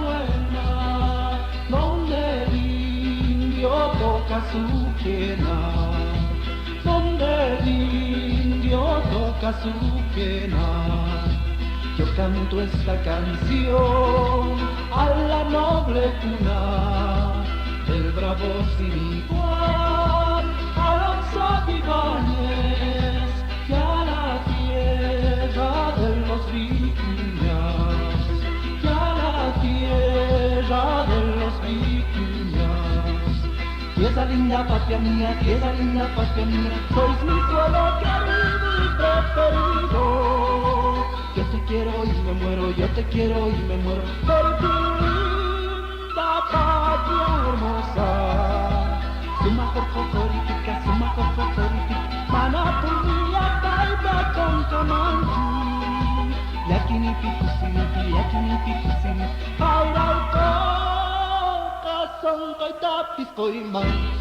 buena, donde el indio toca su quena, donde el indio toca su quena. Yo canto esta canción a la noble cuna del bravo sin igual, a los avivanes y a la tierra de los vicuñas, y a la tierra de los vicuñas. Tierra linda, patria mía, tierra linda, patria mía, sois mi suelo querido y preferido. Yo te quiero y me muero, yo te quiero y me muero por tu linda patria hermosa. Suma foforítica, suma foforítica, Manapulia, Taipa, con Camanchu. Yakini pikusini, yakini pikusini, Airauco, Casonco y Tapisco y Man.